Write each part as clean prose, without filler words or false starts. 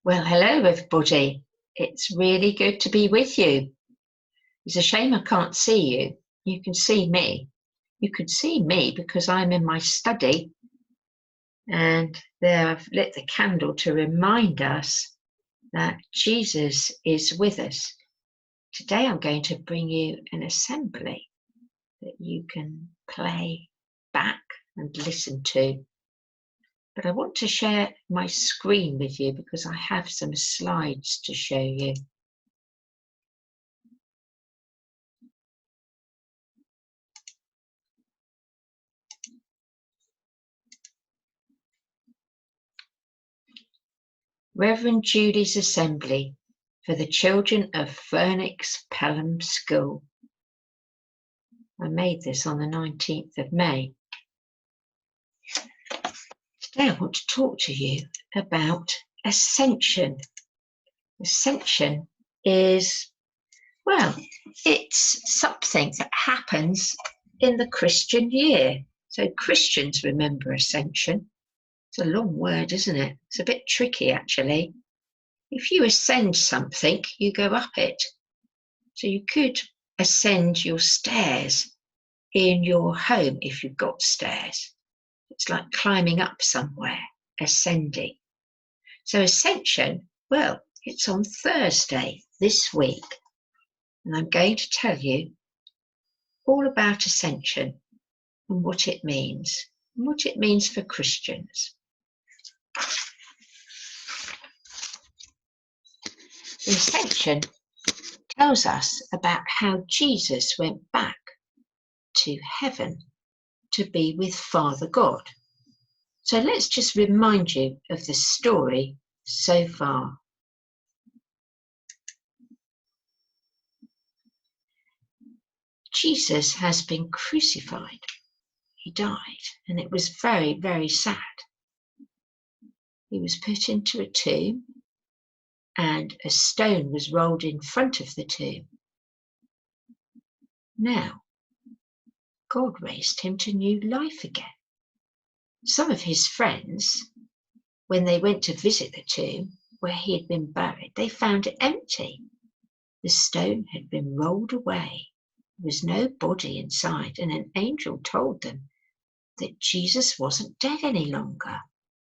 Well, hello, everybody. It's really good to be with you. It's a shame I can't see you. You can see me. You can see me because I'm in my study, and there I've lit the candle to remind us that Jesus is with us. Today I'm going to bring you an assembly that you can play back and listen to. But I want to share my screen with you because I have some slides to show you. Rev'd Julie's assembly for the children of Furneux Pelham School. I made this on the 19th of May. Today I want to talk to you about Ascension. Ascension is, well, it's something that happens in the Christian year. So Christians remember Ascension. It's a long word, isn't it? It's a bit tricky, actually. If you ascend something, you go up it. So you could ascend your stairs in your home if you've got stairs. It's like climbing up somewhere, ascending. So Ascension, well, it's on Thursday this week. And I'm going to tell you all about Ascension and what it means for Christians. The Ascension tells us about how Jesus went back to heaven to be with Father God. So let's just remind you of the story so far. Jesus has been crucified. He died, and it was very, very sad. He was put into a tomb, and a stone was rolled in front of the tomb. Now, God raised him to new life again. Some of his friends, when they went to visit the tomb where he had been buried, they found it empty. The stone had been rolled away. There was no body inside, and an angel told them that Jesus wasn't dead any longer.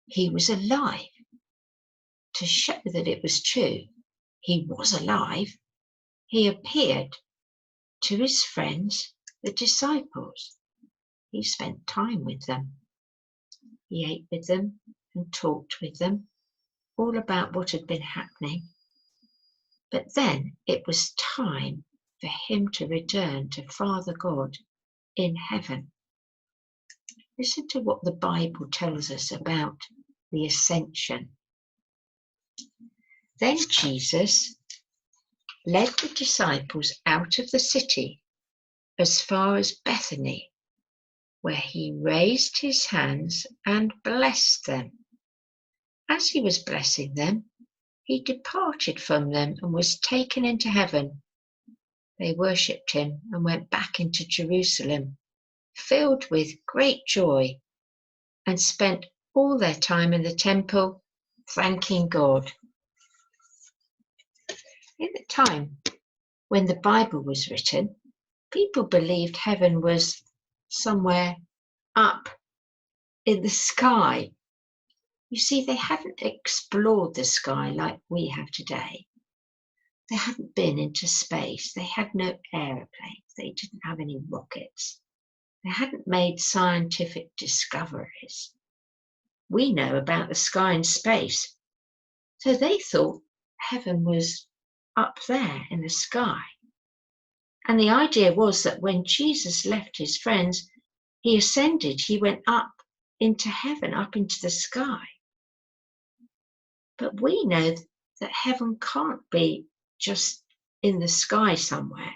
He was alive. To show that it was true, he was alive, he appeared to his friends, the disciples. He spent time with them. He ate with them and talked with them, all about what had been happening. But then it was time for him to return to Father God in heaven. Listen to what the Bible tells us about the Ascension. Then Jesus led the disciples out of the city as far as Bethany, where he raised his hands and blessed them. As he was blessing them, he departed from them and was taken into heaven. They worshipped him and went back into Jerusalem, filled with great joy, and spent all their time in the temple, thanking God. In the time when the Bible was written, people believed heaven was somewhere up in the sky. You see, they hadn't explored the sky like we have today. They hadn't been into space. They had no aeroplanes. They didn't have any rockets. They hadn't made scientific discoveries. We know about the sky and space. So they thought heaven was up there in the sky. And the idea was that when Jesus left his friends, he ascended, he went up into heaven, up into the sky. But we know that heaven can't be just in the sky somewhere.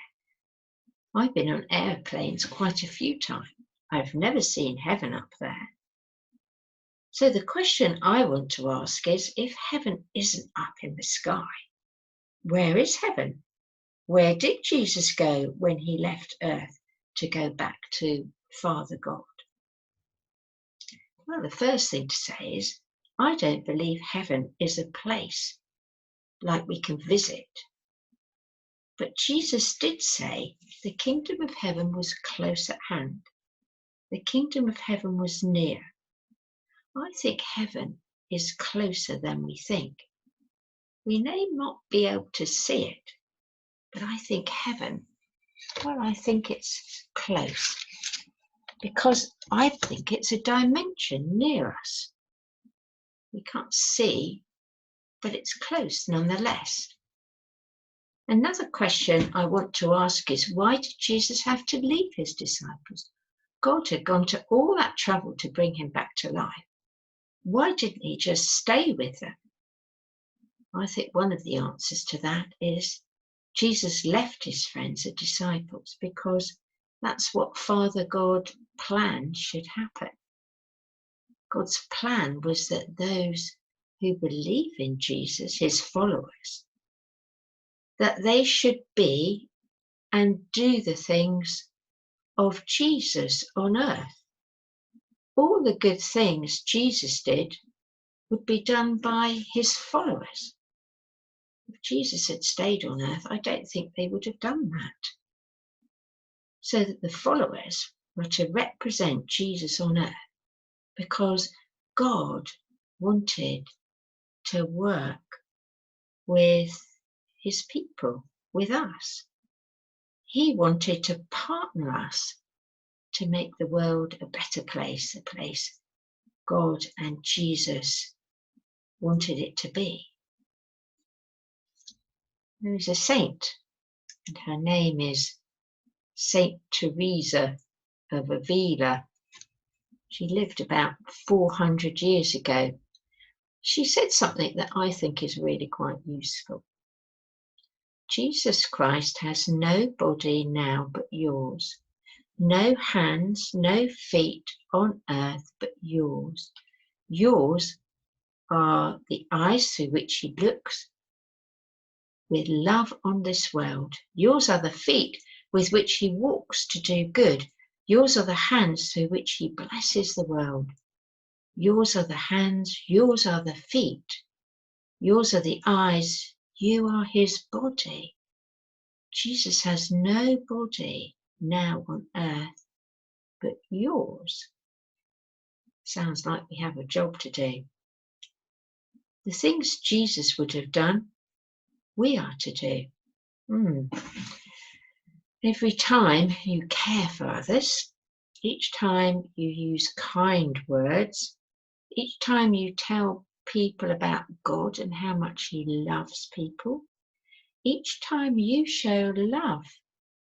I've been on airplanes quite a few times. I've never seen heaven up there. So the question I want to ask is, if heaven isn't up in the sky, where is heaven? Where did Jesus go when he left earth to go back to Father God? Well, the first thing to say is, I don't believe heaven is a place like we can visit. But Jesus did say the kingdom of heaven was close at hand. The kingdom of heaven was near. I think heaven is closer than we think. We may not be able to see it, but I think heaven, well, I think it's close because I think it's a dimension near us. We can't see, but it's close nonetheless. Another question I want to ask is, why did Jesus have to leave his disciples? God had gone to all that trouble to bring him back to life. Why didn't he just stay with them? I think one of the answers to that is Jesus left his friends, the disciples, because that's what Father God planned should happen. God's plan was that those who believe in Jesus, his followers, that they should be and do the things of Jesus on earth. All the good things Jesus did would be done by his followers. If Jesus had stayed on earth, I don't think they would have done that. So that the followers were to represent Jesus on earth because God wanted to work with his people, with us. He wanted to partner us to make the world a better place, a place God and Jesus wanted it to be. There is a saint, and her name is Saint Teresa of Avila. She lived about 400 years ago. She said something that I think is really quite useful. Jesus Christ has no body now but yours, no hands, no feet on earth but yours. Yours are the eyes through which he looks with love on this world. Yours are the feet with which he walks to do good. Yours are the hands through which he blesses the world. Yours are the hands, yours are the feet, yours are the eyes, you are his body. Jesus has no body now on earth but yours. Sounds like we have a job to do. The things Jesus would have done, we are to do. Every time you care for others, each time you use kind words, each time you tell people about God and how much he loves people, each time you show love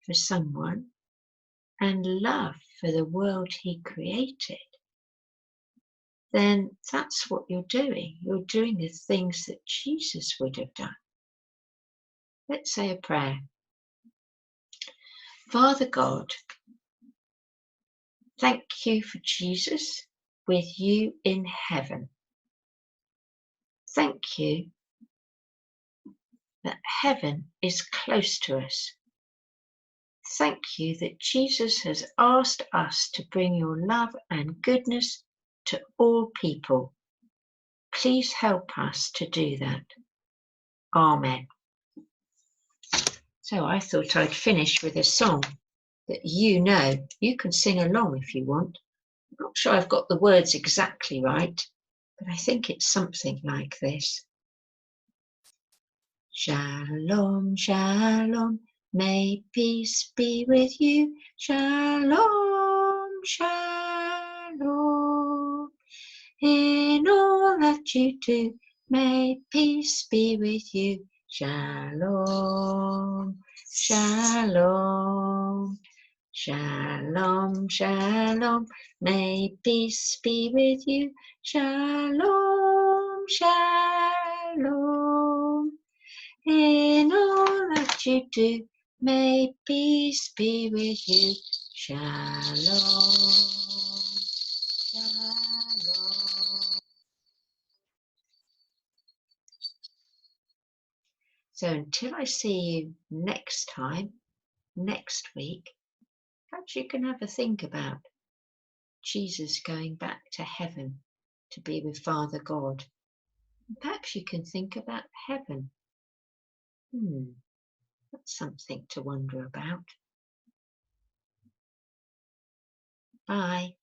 for someone and love for the world he created, then that's what you're doing. You're doing the things that Jesus would have done. Let's say a prayer. Father God, thank you for Jesus with you in heaven. Thank you that heaven is close to us. Thank you that Jesus has asked us to bring your love and goodness to all people. Please help us to do that. Amen. So I thought I'd finish with a song that you know. You can sing along if you want. I'm not sure I've got the words exactly right, but I think it's something like this. Shalom, shalom, may peace be with you. Shalom, shalom. In all that you do, may peace be with you. Shalom, shalom. Shalom, shalom, may peace be with you. Shalom, shalom. In all that you do, may peace be with you. Shalom, shalom. So until I see you next time, next week, perhaps you can have a think about Jesus going back to heaven to be with Father God. Perhaps you can think about heaven That's something to wonder about. Bye.